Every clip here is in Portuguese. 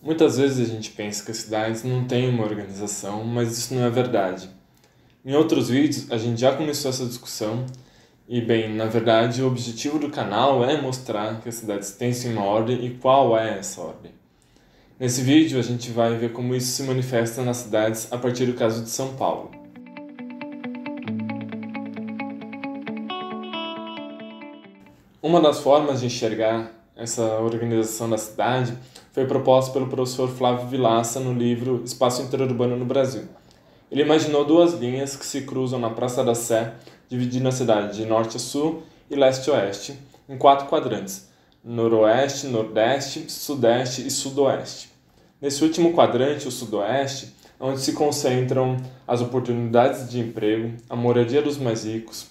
Muitas vezes a gente pensa que as cidades não têm uma organização, mas isso não é verdade. Em outros vídeos a gente já começou essa discussão e, bem, na verdade o objetivo do canal é mostrar que as cidades têm sim uma ordem e qual é essa ordem. Nesse vídeo a gente vai ver como isso se manifesta nas cidades a partir do caso de São Paulo. Uma das formas de enxergar essa organização da cidade foi proposta pelo professor Flávio Vilaça no livro Espaço Interurbano no Brasil. Ele imaginou duas linhas que se cruzam na Praça da Sé, dividindo a cidade de norte a sul e leste a oeste, em 4 quadrantes: noroeste, nordeste, sudeste e sudoeste. Nesse último quadrante, o sudoeste, é onde se concentram as oportunidades de emprego, a moradia dos mais ricos,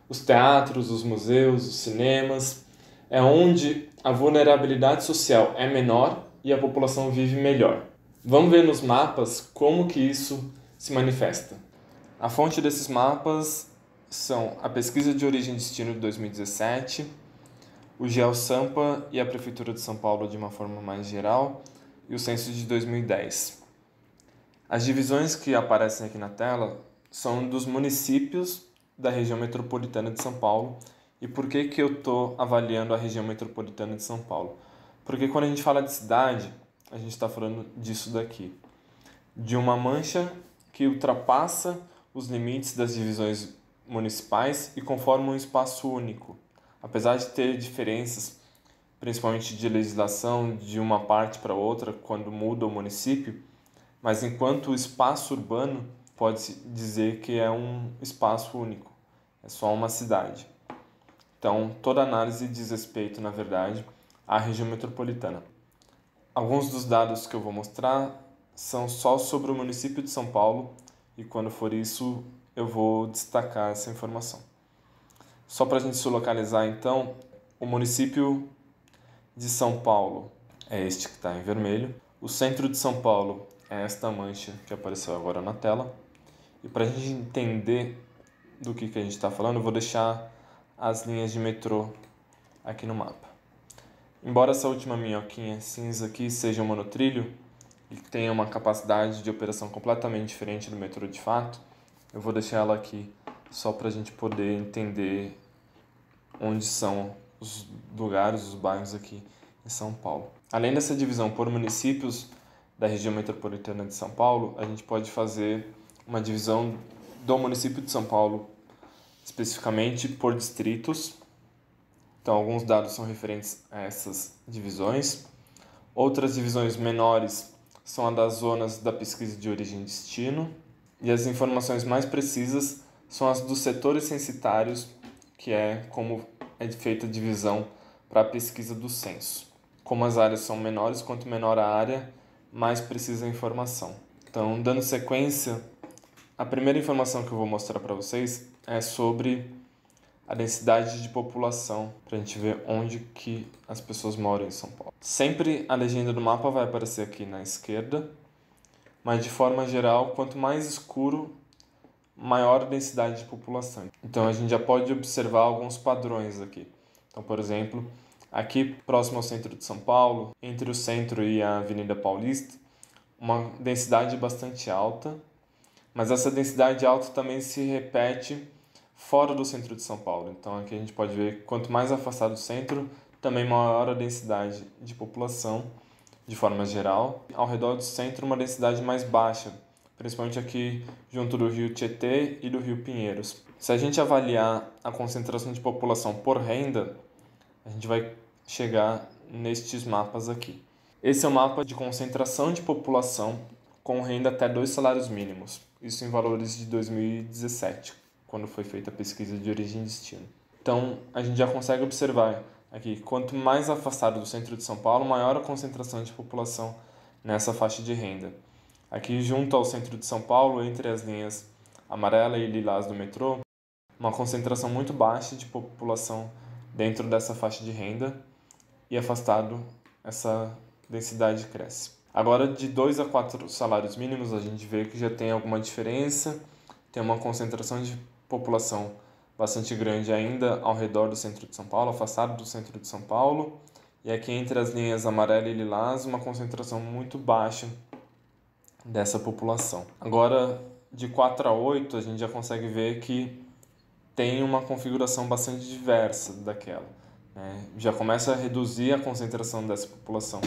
os teatros, os museus, os cinemas, é onde a vulnerabilidade social é menor e a população vive melhor. Vamos ver nos mapas como que isso se manifesta. A fonte desses mapas são a Pesquisa de Origem e Destino de 2017, o GeoSampa e a Prefeitura de São Paulo de uma forma mais geral, e o Censo de 2010. As divisões que aparecem aqui na tela são dos municípios da região metropolitana de São Paulo. E por que que eu estou avaliando a região metropolitana de São Paulo? Porque quando a gente fala de cidade, a gente está falando disso daqui. De uma mancha que ultrapassa os limites das divisões municipais e conforma um espaço único. Apesar de ter diferenças, principalmente de legislação, de uma parte para outra, quando muda o município, mas enquanto o espaço urbano pode-se dizer que é um espaço único, é só uma cidade. Então, toda análise diz respeito, na verdade, à região metropolitana. Alguns dos dados que eu vou mostrar são só sobre o município de São Paulo e, quando for isso, eu vou destacar essa informação. Só para a gente se localizar, então, o município de São Paulo é este que está em vermelho. O centro de São Paulo é esta mancha que apareceu agora na tela. E para a gente entender do que a gente está falando, eu vou deixar as linhas de metrô aqui no mapa. Embora essa última minhoquinha cinza aqui seja um monotrilho e tenha uma capacidade de operação completamente diferente do metrô de fato, eu vou deixar ela aqui só para a gente poder entender onde são os lugares, os bairros aqui em São Paulo. Além dessa divisão por municípios da região metropolitana de São Paulo, a gente pode fazer uma divisão do município de São Paulo especificamente por distritos. Então, alguns dados são referentes a essas divisões. Outras divisões menores são as das zonas da pesquisa de origem e destino. E as informações mais precisas são as dos setores censitários, que é como é feita a divisão para a pesquisa do censo. Como as áreas são menores, quanto menor a área, mais precisa a informação. Então, dando sequência, a primeira informação que eu vou mostrar para vocês é sobre a densidade de população, para a gente ver onde que as pessoas moram em São Paulo. Sempre a legenda do mapa vai aparecer aqui na esquerda, mas de forma geral, quanto mais escuro, maior a densidade de população. Então a gente já pode observar alguns padrões aqui. Então, por exemplo, aqui próximo ao centro de São Paulo, entre o centro e a Avenida Paulista, uma densidade bastante alta, mas essa densidade alta também se repete fora do centro de São Paulo. Então aqui a gente pode ver que quanto mais afastado do centro, também maior a densidade de população, de forma geral. Ao redor do centro, uma densidade mais baixa, principalmente aqui junto do rio Tietê e do rio Pinheiros. Se a gente avaliar a concentração de população por renda, a gente vai chegar nestes mapas aqui. Esse é o mapa de concentração de população com renda até 2 salários mínimos. Isso em valores de 2017, quando foi feita a pesquisa de origem e destino. Então, a gente já consegue observar aqui, quanto mais afastado do centro de São Paulo, maior a concentração de população nessa faixa de renda. Aqui, junto ao centro de São Paulo, entre as linhas amarela e lilás do metrô, uma concentração muito baixa de população dentro dessa faixa de renda, e afastado, essa densidade cresce. Agora, de 2 a 4 salários mínimos, a gente vê que já tem alguma diferença, tem uma concentração de população bastante grande ainda ao redor do centro de São Paulo, afastado do centro de São Paulo, e aqui entre as linhas amarela e lilás uma concentração muito baixa dessa população. Agora, de 4 a 8, a gente já consegue ver que tem uma configuração bastante diversa daquela, né? Já começa a reduzir a concentração dessa população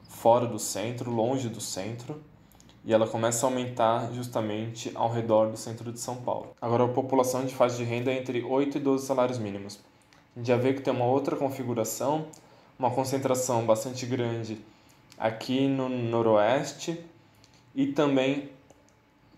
fora do centro, longe do centro, e ela começa a aumentar justamente ao redor do centro de São Paulo. Agora, a população de faixa de renda é entre 8 e 12 salários mínimos. A gente já vê que tem uma outra configuração, uma concentração bastante grande aqui no noroeste e também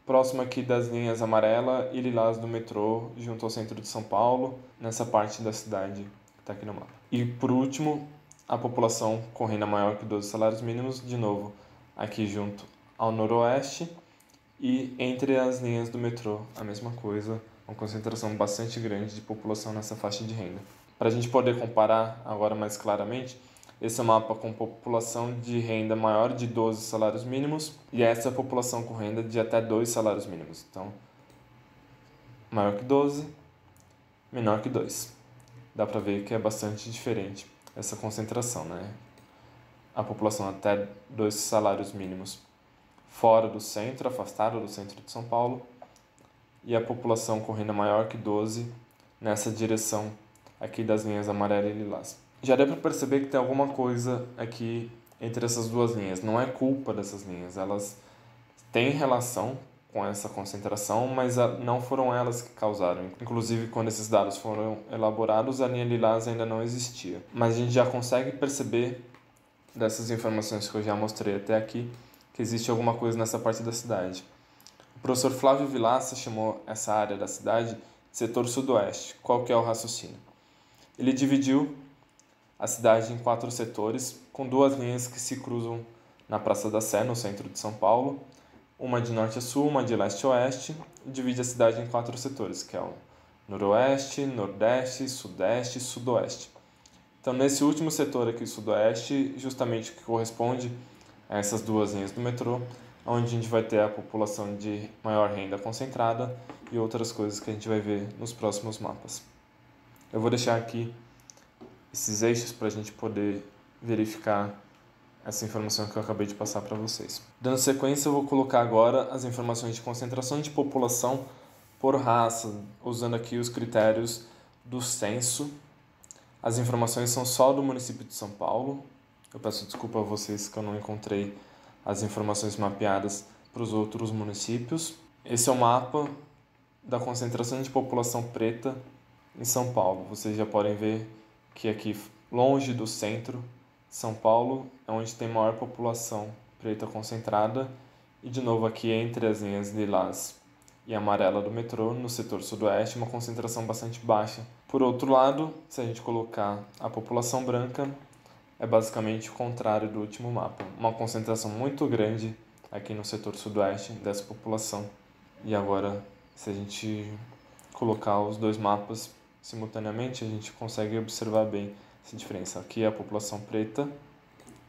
próximo aqui das linhas amarela e lilás do metrô, junto ao centro de São Paulo, nessa parte da cidade que está aqui no mapa. E por último, a população com renda maior que 12 salários mínimos, de novo, aqui junto ao noroeste e entre as linhas do metrô, a mesma coisa, uma concentração bastante grande de população nessa faixa de renda. Para a gente poder comparar agora mais claramente, esse é um mapa com população de renda maior de 12 salários mínimos e essa é a população com renda de até 2 salários mínimos. Então, maior que 12, menor que 2. Dá para ver que é bastante diferente essa concentração, né? A população até 2 salários mínimos fora do centro, afastada do centro de São Paulo, e a população com renda maior que 12 nessa direção aqui das linhas amarela e lilás. Já deu para perceber que tem alguma coisa aqui entre essas duas linhas. Não é culpa dessas linhas, elas têm relação com essa concentração, mas não foram elas que causaram. Inclusive, quando esses dados foram elaborados, a linha lilás ainda não existia. Mas a gente já consegue perceber dessas informações que eu já mostrei até aqui que existe alguma coisa nessa parte da cidade. O professor Flávio Vilaça chamou essa área da cidade de setor sudoeste. Qual que é o raciocínio? Ele dividiu a cidade em 4 setores, com 2 linhas que se cruzam na Praça da Sé, no centro de São Paulo, uma de norte a sul, uma de leste a oeste, e divide a cidade em 4 setores, que é o noroeste, nordeste, sudeste e sudoeste. Então, nesse último setor aqui, sudoeste, justamente o que corresponde a essas 2 linhas do metrô, onde a gente vai ter a população de maior renda concentrada e outras coisas que a gente vai ver nos próximos mapas. Eu vou deixar aqui esses eixos para a gente poder verificar essa informação que eu acabei de passar para vocês. Dando sequência, eu vou colocar agora as informações de concentração de população por raça, usando aqui os critérios do censo. As informações são só do município de São Paulo. Eu peço desculpa a vocês que eu não encontrei as informações mapeadas para os outros municípios. Esse é o mapa da concentração de população preta em São Paulo. Vocês já podem ver que aqui, longe do centro, São Paulo é onde tem maior população preta concentrada, e de novo aqui entre as linhas lilás e amarela do metrô, no setor sudoeste, uma concentração bastante baixa. Por outro lado, se a gente colocar a população branca, é basicamente o contrário do último mapa. Uma concentração muito grande aqui no setor sudoeste dessa população. E agora, se a gente colocar os 2 mapas simultaneamente, a gente consegue observar bem essa diferença. Aqui é a população preta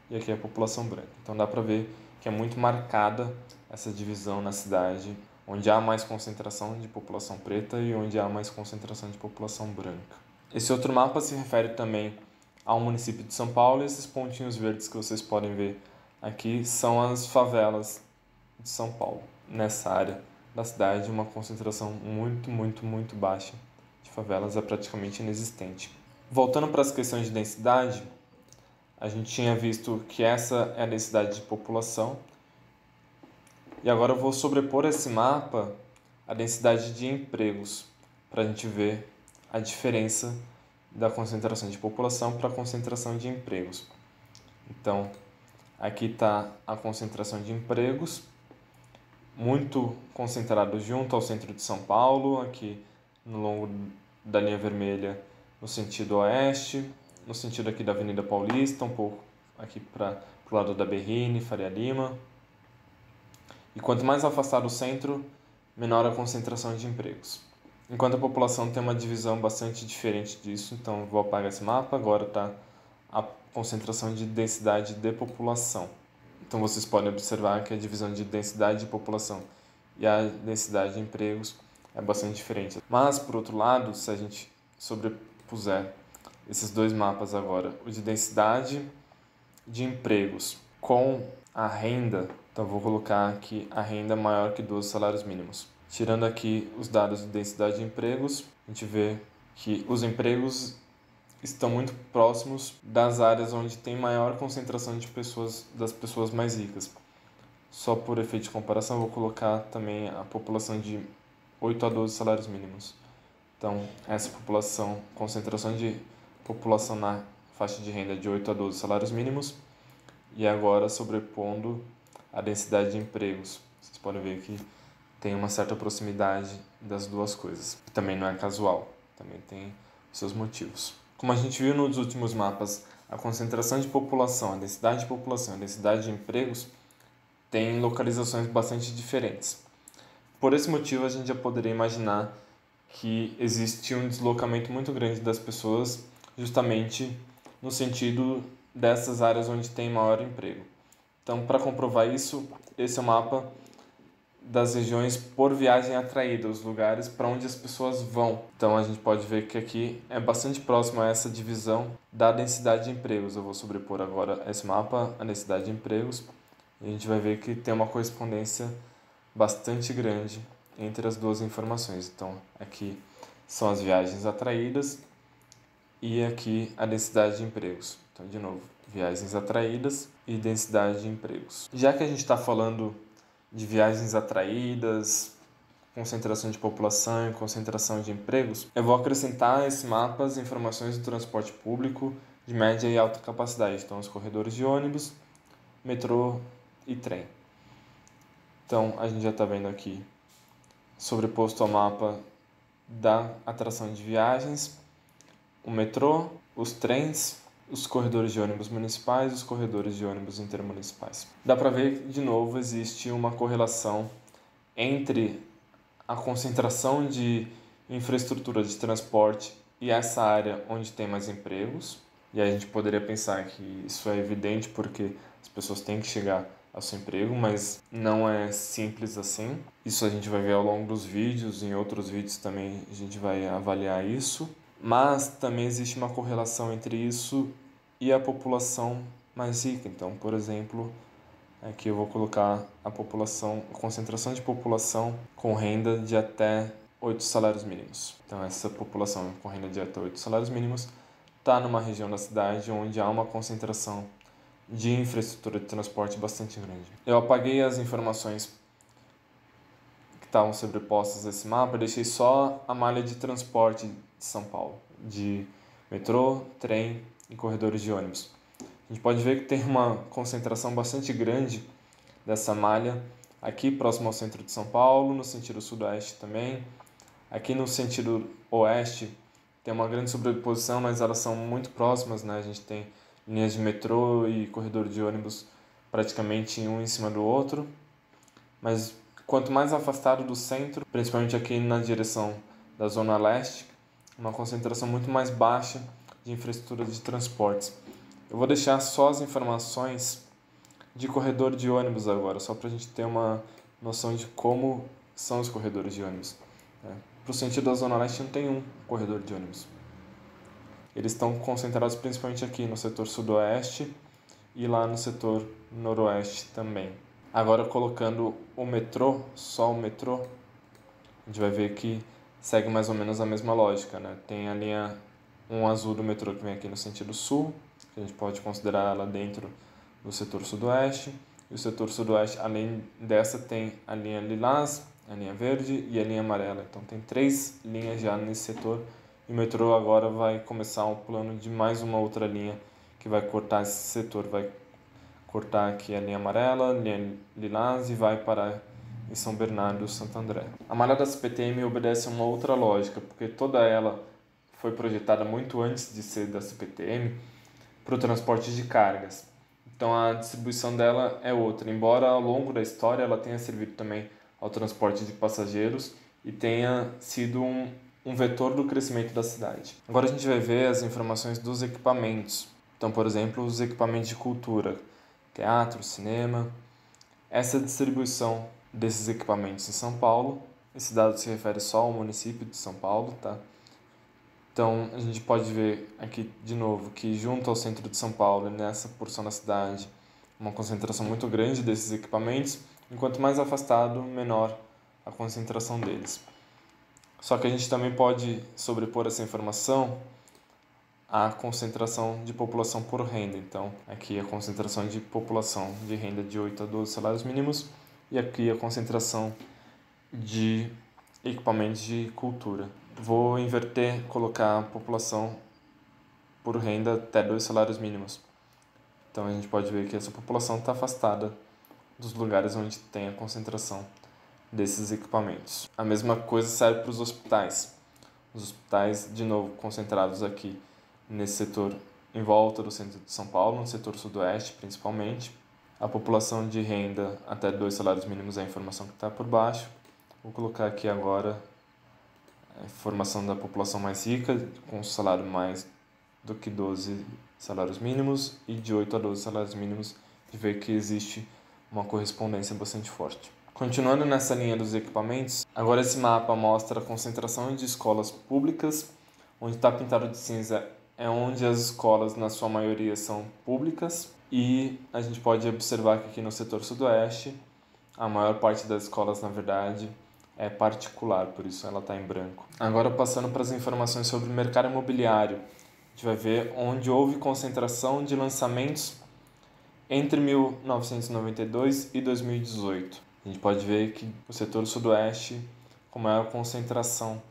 e aqui é a população branca. Então dá para ver que é muito marcada essa divisão na cidade, onde há mais concentração de população preta e onde há mais concentração de população branca. Esse outro mapa se refere também ao município de São Paulo, e esses pontinhos verdes que vocês podem ver aqui são as favelas de São Paulo. Nessa área da cidade, uma concentração muito baixa de favelas é praticamente inexistente. Voltando para as questões de densidade, a gente tinha visto que essa é a densidade de população, e agora eu vou sobrepor esse mapa à densidade de empregos, para a gente ver a diferença da concentração de população para a concentração de empregos. Então, aqui está a concentração de empregos, muito concentrado junto ao centro de São Paulo, aqui no longo da linha vermelha no sentido oeste, no sentido aqui da Avenida Paulista, um pouco aqui para o lado da Berrini, Faria Lima. E quanto mais afastado o centro, menor a concentração de empregos. Enquanto a população tem uma divisão bastante diferente disso, então vou apagar esse mapa, agora está a concentração de densidade de população. Então vocês podem observar que a divisão de densidade de população e a densidade de empregos é bastante diferente. Mas, por outro lado, se a gente sobrepuser esses dois mapas agora, o de densidade de empregos com a renda, então vou colocar aqui a renda maior que 12 salários mínimos. Tirando aqui os dados de densidade de empregos, a gente vê que os empregos estão muito próximos das áreas onde tem maior concentração de pessoas, das pessoas mais ricas. Só por efeito de comparação, vou colocar também a população de 8 a 12 salários mínimos. Então, essa população, concentração de população na faixa de renda de 8 a 12 salários mínimos, e agora sobrepondo a densidade de empregos. Vocês podem ver que tem uma certa proximidade das duas coisas. Também não é casual, também tem seus motivos. Como a gente viu nos últimos mapas, a concentração de população, a densidade de população, a densidade de empregos tem localizações bastante diferentes. Por esse motivo, a gente já poderia imaginar que existe um deslocamento muito grande das pessoas justamente no sentido dessas áreas onde tem maior emprego. Então, para comprovar isso, esse é o mapa das regiões por viagem atraída, os lugares para onde as pessoas vão. Então, a gente pode ver que aqui é bastante próximo a essa divisão da densidade de empregos. Eu vou sobrepor agora esse mapa, a densidade de empregos, e a gente vai ver que tem uma correspondência bastante grande entre as duas informações. Então, aqui são as viagens atraídas e aqui a densidade de empregos. Então, de novo, viagens atraídas e densidade de empregos. Já que a gente está falando de viagens atraídas, concentração de população e concentração de empregos, eu vou acrescentar a esse mapa as informações do transporte público de média e alta capacidade. Então, os corredores de ônibus, metrô e trem. Então, a gente já está vendo aqui, sobreposto ao mapa da atração de viagens, o metrô, os trens, os corredores de ônibus municipais e os corredores de ônibus intermunicipais. Dá para ver que, de novo, existe uma correlação entre a concentração de infraestrutura de transporte e essa área onde tem mais empregos. E aí a gente poderia pensar que isso é evidente porque as pessoas têm que chegar ao seu emprego, mas não é simples assim. Isso a gente vai ver ao longo dos vídeos, em outros vídeos também a gente vai avaliar isso. Mas também existe uma correlação entre isso e a população mais rica. Então, por exemplo, aqui eu vou colocar a concentração de população com renda de até 8 salários mínimos. Então, essa população com renda de até 8 salários mínimos está numa região da cidade onde há uma concentração de infraestrutura de transporte bastante grande. Eu apaguei as informações que estavam sobrepostas a esse mapa, deixei só a malha de transporte de São Paulo, de metrô, trem e corredores de ônibus. A gente pode ver que tem uma concentração bastante grande dessa malha aqui próximo ao centro de São Paulo, no sentido sudoeste também. Aqui no sentido oeste tem uma grande sobreposição, mas elas são muito próximas, né? A gente tem linhas de metrô e corredor de ônibus praticamente um em cima do outro. Mas quanto mais afastado do centro, principalmente aqui na direção da zona leste, uma concentração muito mais baixa de infraestrutura de transportes. Eu vou deixar só as informações de corredor de ônibus agora, só para a gente ter uma noção de como são os corredores de ônibus. Para o sentido da zona leste não tem um corredor de ônibus. Eles estão concentrados principalmente aqui no setor sudoeste e lá no setor noroeste também. Agora colocando o metrô, só o metrô, a gente vai ver que segue mais ou menos a mesma lógica, né? Tem a linha 1 azul do metrô que vem aqui no sentido sul, que a gente pode considerar ela dentro do setor sudoeste. E o setor sudoeste, além dessa, tem a linha lilás, a linha verde e a linha amarela. Então tem 3 linhas já nesse setor. E o metrô agora vai começar um plano de mais uma outra linha que vai cortar esse setor. Vai cortar aqui a linha amarela, a linha lilás e vai parar em São Bernardo, Santo André. A malha da CPTM obedece a uma outra lógica, porque toda ela foi projetada muito antes de ser da CPTM para o transporte de cargas. Então a distribuição dela é outra, embora ao longo da história ela tenha servido também ao transporte de passageiros e tenha sido um vetor do crescimento da cidade. Agora a gente vai ver as informações dos equipamentos. Então, por exemplo, os equipamentos de cultura, teatro, cinema. Essa distribuição desses equipamentos em São Paulo, esse dado se refere só ao município de São Paulo, tá? Então, a gente pode ver aqui de novo que junto ao centro de São Paulo, nessa porção da cidade, uma concentração muito grande desses equipamentos, enquanto mais afastado, menor a concentração deles. Só que a gente também pode sobrepor essa informação à concentração de população por renda. Então, aqui a concentração de população de renda de 8 a 12 salários mínimos e aqui a concentração de equipamentos de cultura. Vou inverter, colocar a população por renda até 2 salários mínimos. Então a gente pode ver que essa população está afastada dos lugares onde tem a concentração desses equipamentos. A mesma coisa serve para os hospitais. Os hospitais, de novo, concentrados aqui nesse setor em volta do centro de São Paulo, no setor sudoeste principalmente. A população de renda até 2 salários mínimos é a informação que está por baixo. Vou colocar aqui agora a informação da população mais rica, com salário mais do que 12 salários mínimos e de 8 a 12 salários mínimos, de ver que existe uma correspondência bastante forte. Continuando nessa linha dos equipamentos, agora esse mapa mostra a concentração de escolas públicas, onde está pintado de cinza é onde as escolas, na sua maioria, são públicas, e a gente pode observar que aqui no setor sudoeste, a maior parte das escolas, na verdade, é particular, por isso ela está em branco. Agora passando para as informações sobre o mercado imobiliário, a gente vai ver onde houve concentração de lançamentos entre 1992 e 2018. A gente pode ver que o setor sudoeste com maior concentração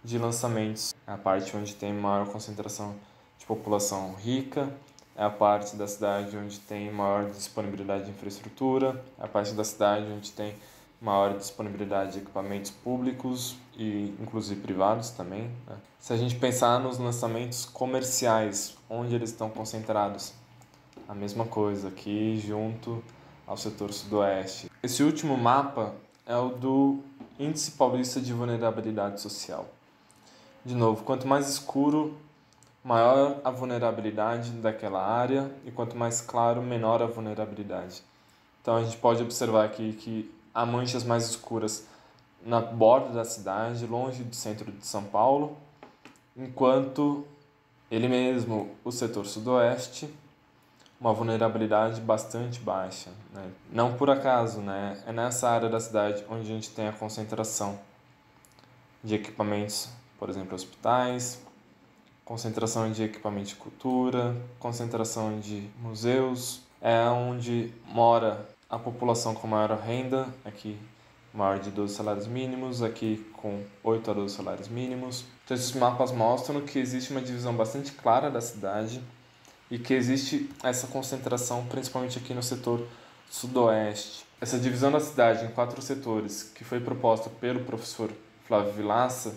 de lançamentos é a parte onde tem maior concentração de população rica, é a parte da cidade onde tem maior disponibilidade de infraestrutura, é a parte da cidade onde tem maior disponibilidade de equipamentos públicos e inclusive privados também, né? Se a gente pensar nos lançamentos comerciais, onde eles estão concentrados, a mesma coisa aqui junto ao setor sudoeste. Esse último mapa é o do Índice Paulista de Vulnerabilidade Social. De novo, quanto mais escuro, maior a vulnerabilidade daquela área, e quanto mais claro, menor a vulnerabilidade. Então a gente pode observar aqui que há manchas mais escuras na borda da cidade, longe do centro de São Paulo, enquanto ele mesmo, o setor sudoeste, uma vulnerabilidade bastante baixa, né? Não por acaso, né? É nessa área da cidade onde a gente tem a concentração de equipamentos, por exemplo, hospitais, concentração de equipamentos de cultura, concentração de museus, é onde mora a população com maior renda, aqui maior de 12 salários mínimos, aqui com 8 a 12 salários mínimos. Então esses mapas mostram que existe uma divisão bastante clara da cidade e que existe essa concentração principalmente aqui no setor sudoeste. Essa divisão da cidade em 4 setores, que foi proposta pelo professor Flávio Vilaça,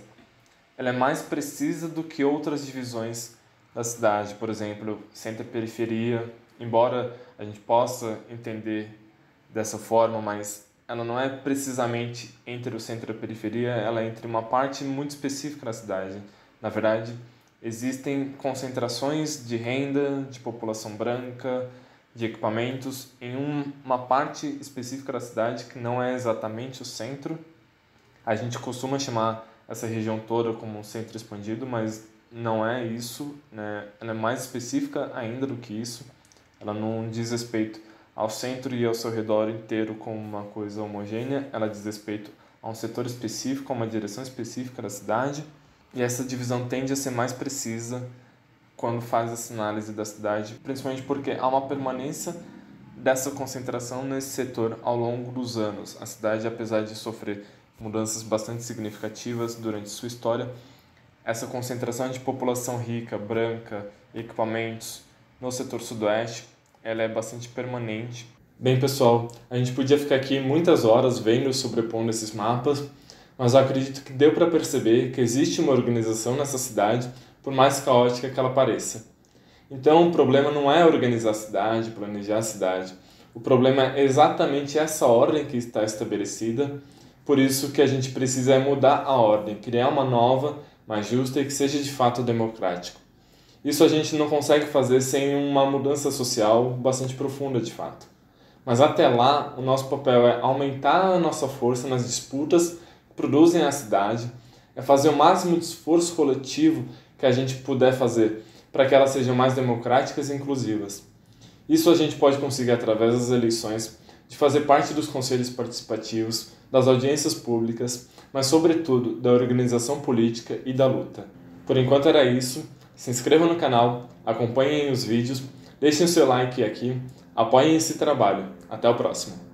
ela é mais precisa do que outras divisões da cidade, por exemplo, centro e periferia, embora a gente possa entender dessa forma, mas ela não é precisamente entre o centro e a periferia, ela é entre uma parte muito específica da cidade. Na verdade, existem concentrações de renda, de população branca, de equipamentos em uma parte específica da cidade que não é exatamente o centro. A gente costuma chamar essa região toda como um centro expandido, mas não é isso, né? Ela é mais específica ainda do que isso. Ela não diz respeito ao centro e ao seu redor inteiro como uma coisa homogênea, ela diz respeito a um setor específico, a uma direção específica da cidade, e essa divisão tende a ser mais precisa quando faz essa análise da cidade, principalmente porque há uma permanência dessa concentração nesse setor ao longo dos anos. A cidade, apesar de sofrer mudanças bastante significativas durante sua história, essa concentração de população rica, branca, equipamentos no setor sudoeste, ela é bastante permanente. Bem, pessoal, a gente podia ficar aqui muitas horas vendo e sobrepondo esses mapas, mas eu acredito que deu para perceber que existe uma organização nessa cidade, por mais caótica que ela pareça. Então, o problema não é organizar a cidade, planejar a cidade. O problema é exatamente essa ordem que está estabelecida. Por isso que a gente precisa é mudar a ordem, criar uma nova, mais justa e que seja de fato democrática. Isso a gente não consegue fazer sem uma mudança social bastante profunda, de fato. Mas até lá, o nosso papel é aumentar a nossa força nas disputas que produzem a cidade, é fazer o máximo de esforço coletivo que a gente puder fazer para que elas sejam mais democráticas e inclusivas. Isso a gente pode conseguir através das eleições, de fazer parte dos conselhos participativos, das audiências públicas, mas sobretudo da organização política e da luta. Por enquanto era isso. Se inscrevam no canal, acompanhem os vídeos, deixem o seu like aqui, apoiem esse trabalho. Até o próximo!